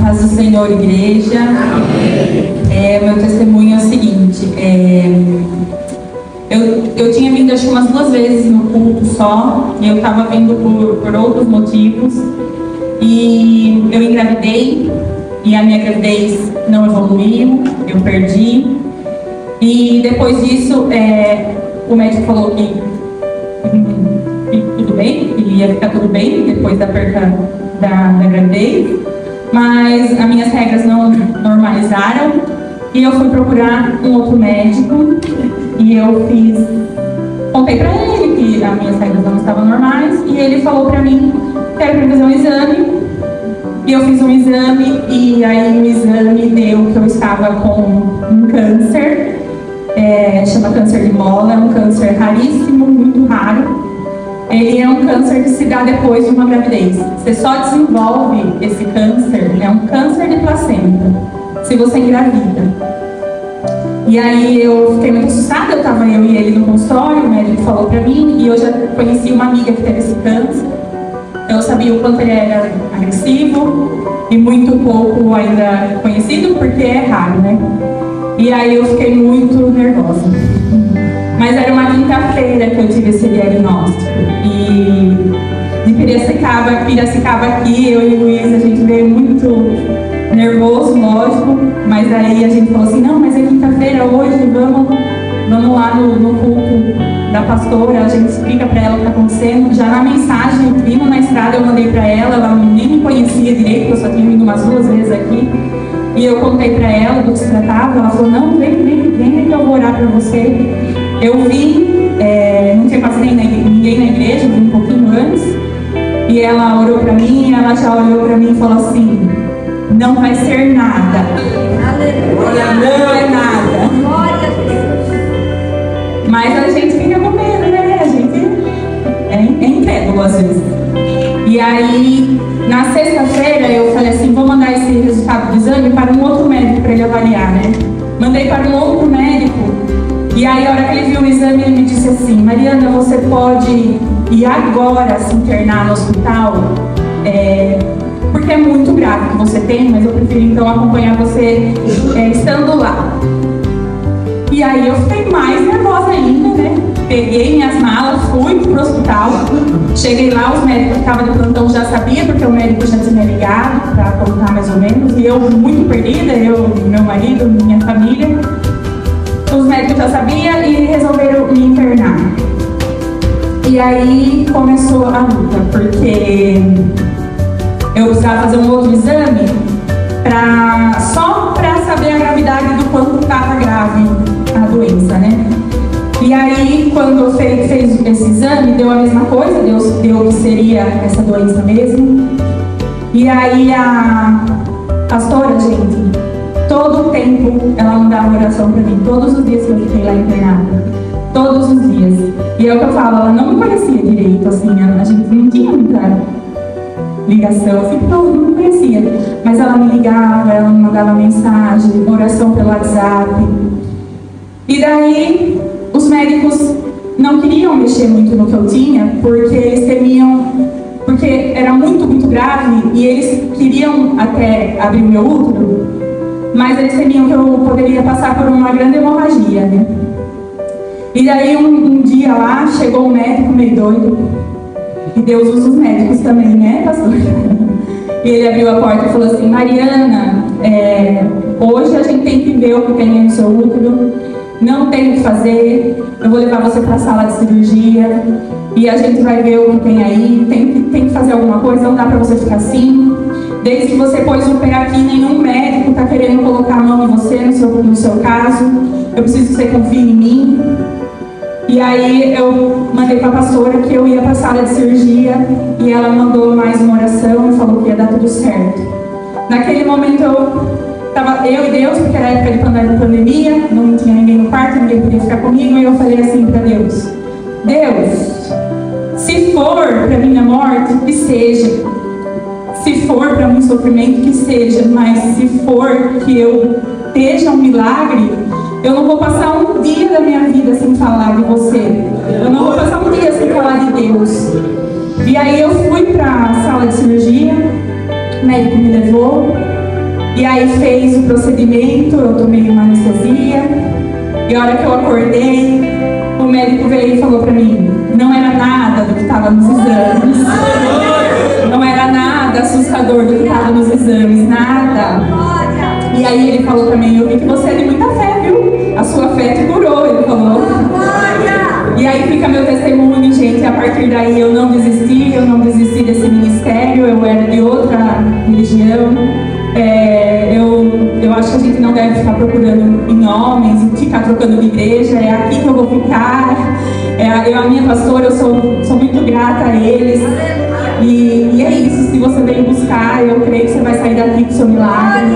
Paz do Senhor, igreja. Meu testemunho é o seguinte, eu tinha vindo acho que umas 2 vezes no culto só, e eu estava vindo por outros motivos, e eu engravidei, e a minha gravidez não evoluiu, eu perdi, e depois disso o médico falou que tudo bem, que ia ficar tudo bem depois da perca da gravidez, mas as minhas regras não normalizaram e eu fui procurar um outro médico e eu contei pra ele que as minhas regras não estavam normais e ele falou pra mim que era pra fazer um exame e eu fiz um exame e aí o exame deu que eu estava com um câncer, chama câncer de mola, é um câncer raríssimo, muito raro. Ele é um câncer que se dá depois de uma gravidez. Você só desenvolve esse câncer, é um câncer de placenta, se você engravida. E aí eu fiquei muito assustada, eu e ele no consultório, o médico falou pra mim, e eu já conheci uma amiga que teve esse câncer. Eu sabia o quanto ele era agressivo e muito pouco ainda conhecido, porque é raro, né? E aí eu fiquei muito nervosa. Mas era uma quinta-feira que eu tive esse diagnóstico. E de Piracicaba aqui, eu e o Luiz, a gente veio muito nervoso, lógico. Mas aí a gente falou assim, não, mas é quinta-feira hoje, vamos lá no culto da pastora, a gente explica pra ela o que está acontecendo. Já na mensagem, vindo na estrada, eu mandei pra ela nem me conhecia direito, eu só tinha vindo umas 2 vezes aqui. E eu contei pra ela do que se tratava, ela falou, não, vem que eu vou orar pra você. Eu vim, não tinha quase ninguém na igreja, eu vim um pouquinho antes, e ela orou pra mim, ela já olhou pra mim e falou assim, não vai ser nada. Não é nada. Mas a gente fica com medo, né? A gente é incrédulo às vezes. E aí, na sexta-feira, eu falei assim, vou mandar esse resultado do exame para um outro médico para ele avaliar, né? Mandei para um outro médico. E aí, a hora que ele viu o exame, ele me disse assim, Mariana, você pode ir agora se internar no hospital? Porque é muito grave que você tem, mas eu prefiro então acompanhar você estando lá. E aí eu fiquei mais nervosa ainda, né? Peguei minhas malas, fui pro hospital. Cheguei lá, os médicos que estavam de plantão já sabiam, porque o médico já tinha ligado para contar mais ou menos. E eu muito perdida, eu, meu marido, minha família. Os médicos já sabiam e resolveram me internar. E aí começou a luta, porque eu precisava fazer um outro exame só para saber a gravidade do quanto estava grave a doença, né? E aí, quando eu fez esse exame, deu a mesma coisa, deu que seria essa doença mesmo. E aí a pastora, gente, todo o tempo ela mandava oração para mim, todos os dias que eu fiquei lá internada, todos os dias. E é o que eu falo, ela não me conhecia direito, assim, a gente não tinha muita ligação, assim, não conhecia. Mas ela me ligava, ela me mandava mensagem, oração pelo WhatsApp. E daí, os médicos não queriam mexer muito no que eu tinha, porque eles temiam, porque era muito, muito grave, e eles queriam até abrir o meu útero, mas eles temiam que eu poderia passar por uma grande hemorragia, né? E daí, um dia lá, chegou um médico meio doido, e Deus usa os médicos também, né, pastor? E ele abriu a porta e falou assim, Mariana, hoje a gente tem que ver o que tem no seu útero, não tem o que fazer, eu vou levar você para a sala de cirurgia e a gente vai ver o que tem aí, tem que fazer alguma coisa, não dá para você ficar assim. Desde que você pôs o pé aqui, nenhum médico está querendo colocar a mão em você, no seu caso, eu preciso que você confie em mim. E aí eu mandei para a pastora que eu ia para a sala de cirurgia e ela mandou mais uma oração e falou que ia dar tudo certo. Naquele momento estava eu e Deus, porque era época de pandemia, não tinha ninguém no quarto, ninguém podia ficar comigo, e eu falei assim para Deus, Deus, se for para minha morte, que seja. Se for para mim sofrimento, que seja, mas se for que eu esteja um milagre, eu não vou passar um dia da minha vida sem falar de você. Eu não vou passar um dia sem falar de Deus. E aí eu fui para a sala de cirurgia, o médico me levou, E aí fez o procedimento, eu tomei uma anestesia. E a hora que eu acordei, o médico veio e falou pra mim, não era nada do que estava nos exames. Não era nada assustador do que estava nos exames, nada. E aí ele falou pra mim, eu vi que você é de muita fé, viu? A sua fé te curou, ele falou. E aí fica meu testemunho, gente. A partir daí eu não desisti desse ministério, eu era de outra religião. Eu acho que a gente não deve ficar procurando em homens, ficar trocando de igreja, é aqui que eu vou ficar. A minha pastora, eu sou muito grata a eles. E é isso, se você veio buscar, eu creio que você vai sair daqui com o seu milagre.